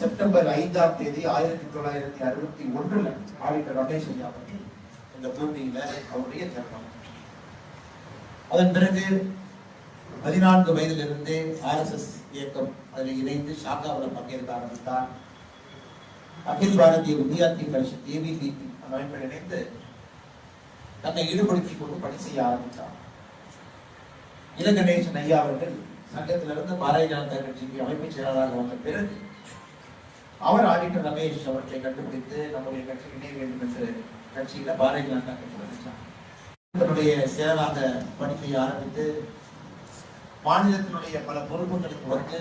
September 5ஆம் தேதி 1961 auditor Ramesh ஐயா அவர்கள் இந்த பூமியில அவருடைய தர்மம். அதன் பிறகு 14 வயதிலிருந்தே RSS இயக்கம் அதில் இணைந்து ஷாக்காவில் பங்கேற்க ஆரம்பித்தார். அகில் பாரதிய வித்யார்த்தி பரிஷத் ABVP அமைப்பில் இணைந்து தன்னை ஈடுபடுத்திக் கொண்டு பணி செய்ய ஆரம்பித்தார். இளங்கணேசன் ஐயா அவர்கள் சங்கத்திலிருந்து பாரதிய ஜனதா கட்சிக்கு அமைப்பு செயலாளராக வந்த பிறகு அவர் ஆடிட்டர் ரமேஷ் அவர்களை கண்டுபிடித்து நம்முடைய கட்சி இணைய வேண்டும் என்று கட்சியில பாரதிய ஜனதா கட்சி வந்தார். தன்னுடைய செயலாளராக பணி செய்ய ஆரம்பித்து மாநிலத்தினுடைய பல பொறுப்புகளுக்கு வந்து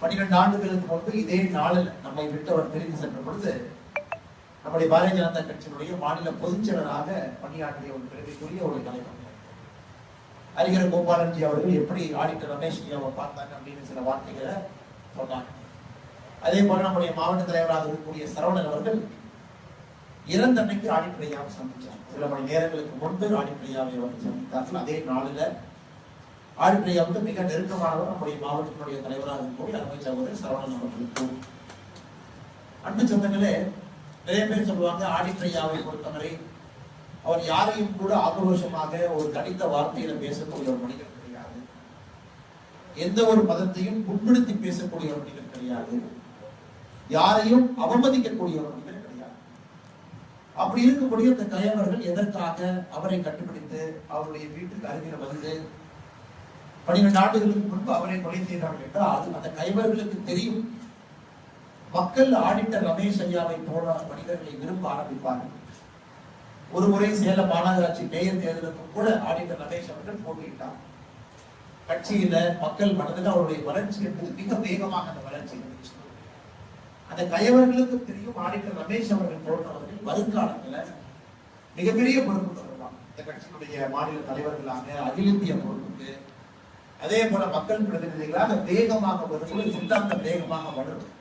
12 ஆண்டுகளுக்கு முன்பு இதே நாளில் நம்மை விட்டு அவர் பிரிந்து சென்ற பொழுது நம்முடைய பாரதிய ஜனதா கட்சியினுடைய மாநில பொதுச் செயலராக பணியாற்றிய ஒரு பெருமைக்குரிய ஒரு தலைவர் ஹரிஹர கோபாலன்ஜி அவர்கள் எப்படி ஆடிட்டர் ரமேஷ் ஐயாவை பார்த்தாங்க அப்படின்னு சில வார்த்தைகளை சொன்னாங்க. அதே போல நம்முடைய மாவட்ட தலைவராக இருக்கக்கூடிய சரவணன் அவர்கள் இறந்த அன்னைக்கு ஆடிட்டர் ஐயாவை சந்திச்சார். சில மணி நேரங்களுக்கு முன்பு ஆடிட்டர் ஐயாவை அவர்கள் சந்தித்தார்கள். அதே நாளில் ஆடிட்டர் ஐயாவுக்கு மிக நெருக்கமானவர் நம்முடைய மாவட்டத்தினுடைய தலைவராக இருக்கக்கூடிய அருமை சகோதரர் சரவணன் அவர்களுக்கு. அன்பு சொந்தங்களே, நிறைய பேர் சொல்லுவாங்க ஆடிட்டர் ஐயாவை பொறுத்தவரை அவர் யாரையும் கூட ஆக்ரோஷமாக ஒரு தனித்த வார்த்தையில பேசக்கூடிய ஒரு மனிதர் கிடையாது. எந்த ஒரு மதத்தையும் முன்னிறுத்தி பேசக்கூடிய ஒரு மனிதர் கிடையாது. யாரையும் அவமதிக்கக்கூடிய ஒரு மனிதர் கிடையாது. அப்படி இருக்கக்கூடிய இந்த கயவர்கள் எதற்காக அவரை கண்டுபிடித்து அவருடைய வீட்டுக்கு அருகில் வந்து 12 ஆண்டுகளுக்கு முன்பு அவரை கொலை செய்தார்கள் என்றால் அந்த கைவர்களுக்கு தெரியும் மக்கள் ஆடிட்டர் ரமேஷ் ஐயாவை போல மனிதர்களை விரும்ப ஆரம்பிப்பார்கள். ஒரு முறை சேலம் மாநகராட்சி மேயர் தேர்தலுக்கு கூட ஆடிட்டர் ரமேஷ் அவர்கள் போட்டியிட்டார். கட்சியில மக்கள் மனதில் அவருடைய வளர்ச்சி என்பது மிக வேகமாக அந்த வளர்ச்சி இருந்துச்சு. அந்த கயவர்களுக்கு தெரியும் ஆடிட்டர் ரமேஷ் அவர்கள் போன்றவர்கள் வருங்காலத்துல மிகப்பெரிய பொறுப்பு வருவாங்க. இந்த கட்சியினுடைய மாநில தலைவர்களாக அகில இந்திய பொறுப்புக்கு, அதே போல மக்கள் பிரதிநிதிகளாக வேகமாக வரும்போது சித்தாந்தம் வேகமாக வளரும்.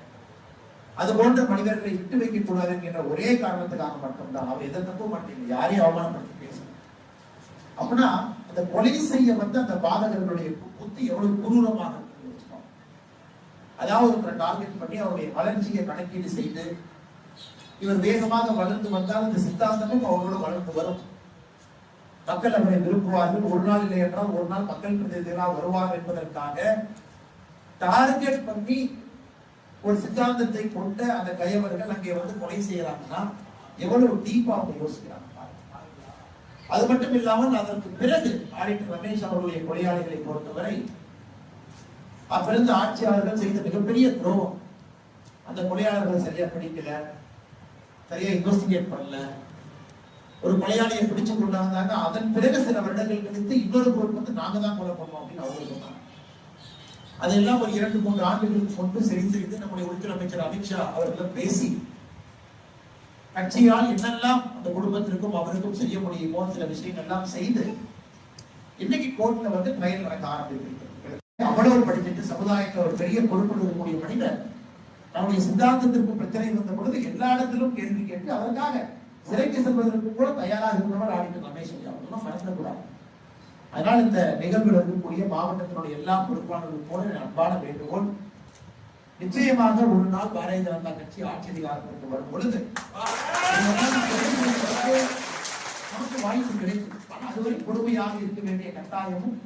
அது போன்ற மனிதர்களை விட்டு வைக்க கூடாது என்ற ஒரே காரணத்துக்காக மட்டும்தான் அவர் எதிர்த்தப்போ மாட்டீங்க யாரையும் அவமானப்படுத்தி பேசணும். அப்படின்னா அந்த கொலை செய்ய வந்து அந்த பாதகர்களுடைய புத்தி எவ்வளவு குரூரமாக இருக்கு. அதாவது ஒரு டார்கெட் பண்ணி அவருடைய வளர்ச்சியை கணக்கீடு செய்து இவர் வேகமாக வளர்ந்து வந்தால் இந்த சித்தாந்தமும் அவர்களோடு வளர்ந்து வரும். மக்கள் அவரை விரும்புவார்கள். ஒரு நாள் இல்லை என்றால் ஒரு நாள் மக்கள் பிரதிநிதிகளாக வருவார் என்பதற்காக டார்கெட் பண்ணி ஒரு சித்தாந்தத்தை கொண்ட அந்த கயவர்கள் அங்கே வந்து கொலை செய்யறாங்கன்னா எவ்வளவு டீப்பா அவங்க யோசிக்கிறாங்க. அது மட்டும் இல்லாமல் அதற்கு பிறகு ஆடிட்டர் ரமேஷ் அவர்களுடைய கொலையாளிகளை பொறுத்தவரை அப்பிறந்த ஆட்சியாளர்கள் செய்த மிகப்பெரிய துரோகம். அந்த கொலையாளர்கள் சரியா பிடிக்கல, சரியா இன்வெஸ்டிகேட் பண்ணல. ஒரு கொலையாளியை பிடிச்சு கொண்டாங்க. அதன் பிறகு சில வருடங்கள் கழித்து இன்னொரு குரூப் வந்து நாங்க தான் கொலை பண்ணோம் அப்படின்னு அவங்க சொன்னாங்க. அதெல்லாம் ஒரு 2-3 ஆண்டுகளுக்கு முன்பு சரி செய்து நம்முடைய உள்துறை அமைச்சர் அமித்ஷா அவர்கள் பேசி கட்சியால் என்னெல்லாம் அந்த குடும்பத்திற்கும் அவருக்கும் செய்ய முடியுமோ சில விஷயங்கள் எல்லாம் செய்து இன்னைக்கு கோர்ட்ல வந்து ட்ரையல் நடக்க ஆரம்பித்திருக்கிறது. அவ்வளவு படிச்சுட்டு சமுதாயத்தில் ஒரு பெரிய பொறுப்பு இருக்கக்கூடிய மனிதர் நம்முடைய சித்தாந்தத்திற்கு பிரச்சனை வந்த பொழுது எல்லா இடத்திலும் கேள்வி கேட்டு அதற்காக சிறைக்கு செல்வதற்கு கூட தயாராக இருந்தவர் ஆடிட்டர் ரமேஷ் ஐயா அவர்களும் மறந்துக்கூடாது. அதனால் இந்த நிகழ்வில் இருக்கக்கூடிய மாவட்டத்தினுடைய எல்லா பொறுப்பாளர்களும் போல அன்பான வேண்டுகோள், நிச்சயமாக ஒரு நாள் பாரதிய ஜனதா கட்சி ஆட்சி அதிகாரத்திற்கு வரும் பொழுது நமக்கு வாய்ப்பு கிடைக்கும். அதுவரை கொடுமையாக இருக்க வேண்டிய கட்டாயமும்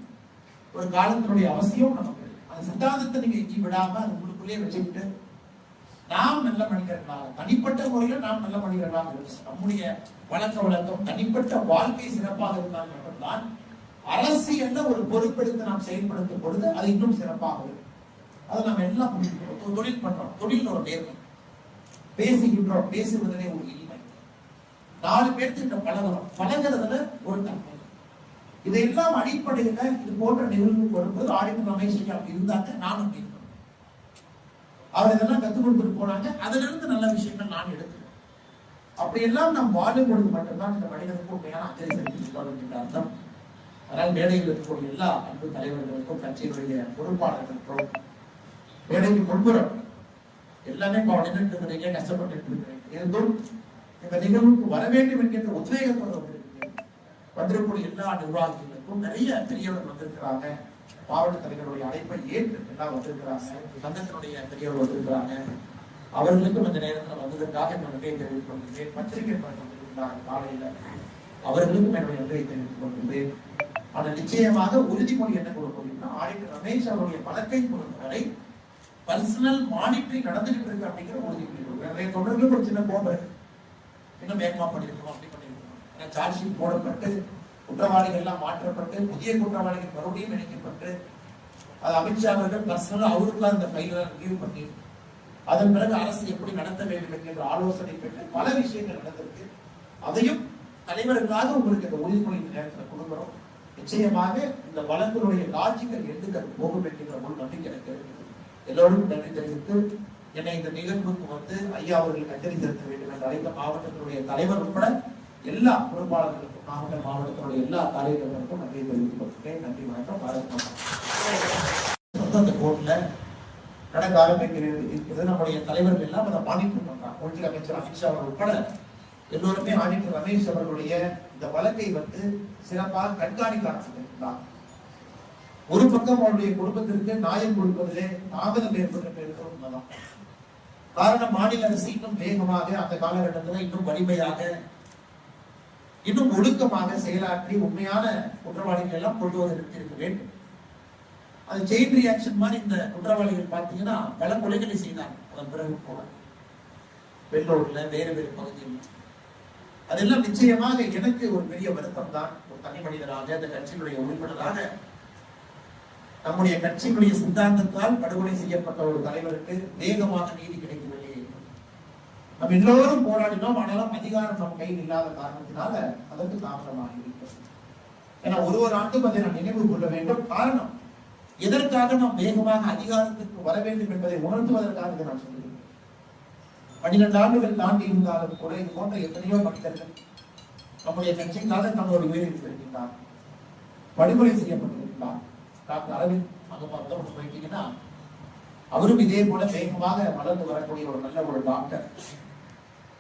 ஒரு காலத்தினுடைய அவசியம் நமக்கு. அந்த சித்தாந்தத்தை நீங்க எங்கி விடாம அது உங்களுக்குள்ளே வச்சுக்கிட்டு நாம் நல்ல மனிதர்களாக தனிப்பட்ட முறையில் நாம் நல்ல மனிதர்களாக இருக்கணும். நம்முடைய வழக்க வழக்கம் தனிப்பட்ட வாழ்க்கை சிறப்பாக இருந்தால் மட்டும்தான் அரசியல்ல ஒரு பொறுப்பெடுத்து நாம் செயல்படுத்தும் பொழுது அது இன்னும் சிறப்பாக இருக்கும். அதை நாம் எல்லாம் புரிஞ்சுக்கிறோம். தொழில் பண்றோம், தொழில் ஒரு நேர்மை, பேசுகின்றோம், பேசுவதிலே ஒரு இனிமை, 4 பேர்த்திட்ட பழகிறோம், பழகிறதுல ஒரு தன்மை. இதையெல்லாம் அடிப்படையில இது போன்ற நிகழ்வுக்கு வரும்போது ஆடிட்டர் ரமேஷ் ஐயா இருந்தாங்க, நானும் இருக்கணும். அவர் இதெல்லாம் கற்றுக் கொடுத்துட்டு போனாங்க. அதுல இருந்து நல்ல விஷயங்கள் நான் எடுக்கிறேன். அப்படியெல்லாம் நாம் வாழும் பொழுது மட்டும்தான் இந்த மனிதனுக்கு உண்மையான அஞ்சலி செலுத்திட்டு அர்த்தம். அதனால் மேடையில் இருக்கக்கூடிய எல்லா அன்பு தலைவர்களுக்கும் கட்சியினுடைய பொறுப்பாளர்களுக்கும் மேடைக்கு முன்புறம் எல்லாமே நின்றுட்டு இருக்கிறீங்க, கஷ்டப்பட்டு இருக்கிறீங்க. இருந்தும் இந்த நிகழ்வுக்கு வர வேண்டும் என்கின்ற உத்வேகத்தோடு வந்திருக்கிறீங்க. வந்திருக்கக்கூடிய எல்லா நிர்வாகிகளுக்கும் நிறைய பெரியவர்கள் வந்திருக்கிறாங்க. மாவட்ட தலைவருடைய அழைப்பை ஏற்று எல்லாம் வந்திருக்கிறாங்க. சங்கத்தினுடைய பெரியவர் வந்திருக்கிறாங்க. அவர்களுக்கும் இந்த நேரத்தில் வந்ததற்காக நன்றியை தெரிவித்துக் கொள்கிறேன். பத்திரிகை வந்திருக்கிறாங்க காலையில, அவர்களுக்கும் என்னுடைய நன்றியை தெரிவித்துக் கொள்கிறேன். ஆனால் நிச்சயமாக உறுதிமொழி என்ன கொடுக்கணும்னா, ஆடிட்டர் ரமேஷ் அவருடைய வழக்கை பொறுத்தவரை பர்சனல் மானிட்டரிங் நடந்துகிட்டு இருக்கு அப்படிங்கிற உறுதிமொழி கொடுக்குறேன். நிறைய தொடர்களுக்கு ஒரு சின்ன கோபம் இன்னும் வேகமா பண்ணிருக்கணும், அப்படி பண்ணிருக்கணும். ஏன்னா சார்ஜ் ஷீட் போடப்பட்டு குற்றவாளிகள் எல்லாம் மாற்றப்பட்டு புதிய குற்றவாளிகள் மறுபடியும் இணைக்கப்பட்டு அது அமித்ஷா அவர்கள் பர்சனலா அவருக்குள்ள அந்த ஃபைல ரிவ்யூ பண்ணி அதன் பிறகு அரசு எப்படி நடத்த வேண்டும் என்கின்ற ஆலோசனை பெற்று பல விஷயங்கள் நடந்திருக்கு. அதையும் தலைவர்களாக உங்களுக்கு இந்த உறுதிமொழி நேரத்தில் கொடுக்கிறோம். நிச்சயமாக இந்த வழக்கினுடைய லாஜிக்கல் எண்டுகள் போகும் என்கின்ற ஒரு நம்பிக்கை எனக்கு எல்லோரும் நன்றி தெரிவித்து என்னை இந்த நிகழ்வுக்கு வந்து ஐயா அவர்கள் கட்டளை செலுத்த வேண்டும் என்று அழைத்த மாவட்டத்தினுடைய தலைவர் உட்பட எல்லா பொறுப்பாளர்களுக்கும் நாமக்கல் மாவட்டத்தினுடைய எல்லா தலைவர்களுக்கும் நன்றி தெரிவித்துக் கொள்கிறேன். நன்றி, வணக்கம். அந்த கோர்ட்ல நடக்க ஆரம்பிக்கிறது. நம்முடைய தலைவர்கள் எல்லாம் அதை மானிட்டர் பண்றாங்க. உள்துறை அமைச்சர் அமித்ஷா அவர்கள் உட்பட எல்லோருமே ஆடிட்டர் ரமேஷ் அவர்களுடைய இந்த வழக்கை வந்து சிறப்பாக கண்காணிக்க ஆரம்பித்திருக்கிறார். ஒரு பக்கம் அவருடைய குடும்பத்திற்கு நியாயம் கொடுப்பதிலே தாமதம் ஏற்பட்டிருக்கிறது உண்மைதான். காரணம், மாநில அரசு இன்னும் வேகமாக அந்த காலகட்டத்தில் இன்னும் வலிமையாக இன்னும் ஒழுக்கமாக செயலாற்றி உண்மையான குற்றவாளிகள் எல்லாம் கொண்டு வருவதற்கு இருக்க வேண்டும். அது செயின் ரியாக்ஷன் மாதிரி இந்த குற்றவாளிகள் பார்த்தீங்கன்னா பல கொலைகளை செய்தாங்க. அதன் பிறகு போல வெள்ளோடுல வேறு வேறு பகுதியில் அதெல்லாம் நிச்சயமாக எனக்கு ஒரு பெரிய வருத்தம் தான். ஒரு தனி மனிதராக அந்த கட்சியினுடைய உறுப்பினராக நம்முடைய கட்சியினுடைய சித்தாந்தத்தால் படுகொலை செய்யப்பட்ட ஒரு தலைவருக்கு வேகமாக நீதி கிடைக்கவில்லை. நம்ம எல்லோரும் போராடினோம், ஆனாலும் அதிகாரம் நம் கையில் இல்லாத காரணத்தினால அதற்கு தாமதமாக இருக்கிறது. ஏன்னா ஒரு ஆண்டும் அதை நாம் நினைவு கொள்ள வேண்டும். காரணம், எதற்காக நாம் வேகமாக அதிகாரத்திற்கு வர வேண்டும் என்பதை உணர்த்துவதற்காக நான் சொல்லுகிறேன். 12 ஆண்டுகள் தாண்டி இருந்தாலும் கூட இது போன்ற எத்தனையோ மனிதர்கள் நம்முடைய கட்சிக்காக நம்மளுடைய உயிரிழந்து வருகின்றார், படுகொலை செய்யப்பட்டிருக்கிறார். டாக்டர் அரவிந்த் அங்க போயிட்டீங்கன்னா அவரும் இதே போல வேகமாக வளர்ந்து வரக்கூடிய ஒரு நல்ல ஒரு டாக்டர்.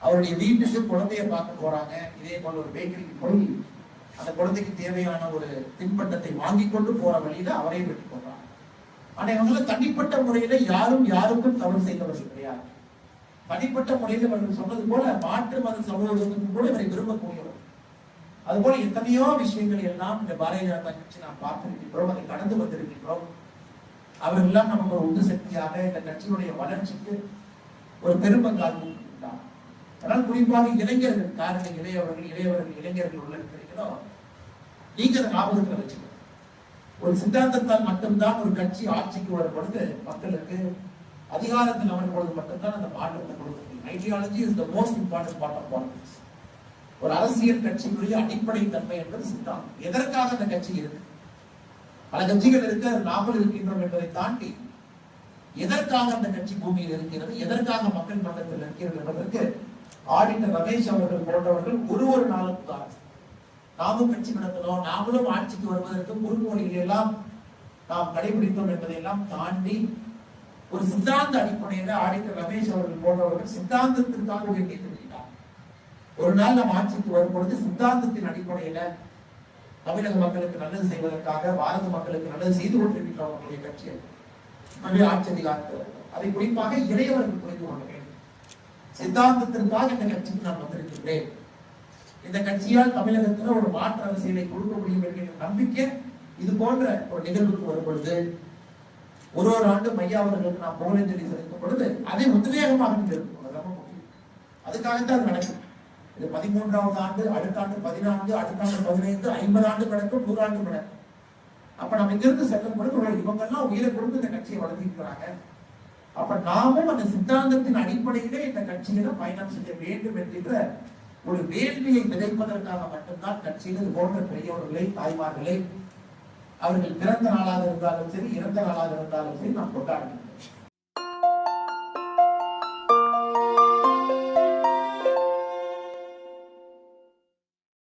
அவருடைய வீட்டுக்கு குழந்தைய பார்க்க போறாங்க. இதே போல ஒரு பேக்கரிக்கு போய் அந்த குழந்தைக்கு தேவையான ஒரு தின்பண்டத்தை வாங்கி கொண்டு போற வழியில அவரையும் வெட்டி போடுறாங்க. ஆனா இவங்கள தனிப்பட்ட முறையில யாரும் யாருக்கும் தவறு செய்தவர்கள் கிடையாது. தனிப்பட்ட முறையில் அவர்கள் சொன்னது போல மாற்று மத சமூகத்துக்கும் கூட இவரை விரும்பக்கூடியவர். அது போல எத்தனையோ விஷயங்கள் எல்லாம் இந்த பாரதிய ஜனதா கட்சி நாம் பார்த்திருக்கின்றோம், அதை கடந்து வந்திருக்கின்றோம். அவர்கள் எல்லாம் நமக்கு ஒரு உந்து சக்தியாக இந்த கட்சியினுடைய வளர்ச்சிக்கு ஒரு பெரும்பங்காற்று. ஆனால் குறிப்பாக இளைஞர்கள், காரணம் இளைஞர்கள் உள்ள இருக்கிறீங்களோ நீங்க அந்த ஞாபகத்தில் வச்சுக்கணும். ஒரு சித்தாந்தத்தால் மட்டும்தான் ஒரு கட்சி ஆட்சிக்கு வரும் பொழுது மக்களுக்கு அதிகாரத்தில் அமரும் பொழுது மட்டும்தான் அந்த மாற்றத்தை கொடுக்க முடியும். Ideology is the most important part of politics. ஒரு அரசியல் கட்சியினுடைய அடிப்படை தன்மை என்பது சித்தாந்தம். எதற்காக அந்த கட்சி இருக்கு? பல கட்சிகள் இருக்க, நாமல் இருக்கின்றோம் என்பதை தாண்டி எதற்காக அந்த கட்சி பூமியில் இருக்கிறது, எதற்காக மக்கள் மன்றத்தில் இருக்கிறது என்பதற்கு ஆடிட்டர் ரமேஷ் அவர்கள் போன்றவர்கள் ஒரு நாளும் தான் நாமும் கட்சி நடத்தணும், நாமளும் ஆட்சிக்கு வருவதற்கு குறுங்குவழிகளை எல்லாம் நாம் கடைபிடித்தோம் என்பதையெல்லாம் தாண்டி ஒரு சித்தாந்த அடிப்படையில ஆடிட்டர் ரமேஷ் அவர்கள் போன்றவர்கள் சித்தாந்தத்திற்காக வேண்டி தெரிவித்தார். ஒரு நாள் நாம் ஆட்சிக்கு வரும் பொழுது சித்தாந்தத்தின் அடிப்படையில தமிழக மக்களுக்கு நல்லது செய்வதற்காக, பாரத மக்களுக்கு நல்லது செய்து கொண்டிருக்கின்றோம் நம்முடைய கட்சியை ஆட்சி அதிகாரத்தில். அதை குறிப்பாக இளையவர்கள் புரிந்து கொள்ள வேண்டும். சித்தாந்தத்திற்காக இந்த கட்சிக்கு நான் வந்திருக்கின்றேன். இந்த கட்சியால் தமிழகத்தில் ஒரு மாற்று அரசியலை கொடுக்க முடியும் என்கிற நம்பிக்கை இது போன்ற ஒரு நிகழ்வுக்கு வரும் பொழுது ஒரு ஆண்டு மையா அவர்களுக்கு நாம் புகழஞ்சலி செலுத்தும் பொழுது அதை உத்வேகமாக இருக்கும். அதுக்காகத்தான் அது நடக்கும். இது 13வது ஆண்டு, அடுத்த ஆண்டு 14, அடுத்த ஆண்டு 15, 50 ஆண்டு கிடக்கும், 100 ஆண்டு கிடக்கும். அப்ப நம்ம இங்கிருந்து செல்லும் பொழுது இவங்க எல்லாம் உயிரை கொடுத்து இந்த கட்சியை வளர்த்திருக்கிறாங்க. அப்ப நாமும் அந்த சித்தாந்தத்தின் அடிப்படையிலே இந்த கட்சியில பயணம் செய்ய வேண்டும் என்கின்ற ஒரு வேள்வியை விதைப்பதற்காக மட்டும்தான் கட்சியில் இது போன்ற பெரியவர்களை, தாய்மார்களை அவர்கள் பிறந்த நாளாக இருந்தாலும் சரி, இறந்த நாளாக இருந்தாலும் சரி நாம் கொண்டாடுகிறோம்.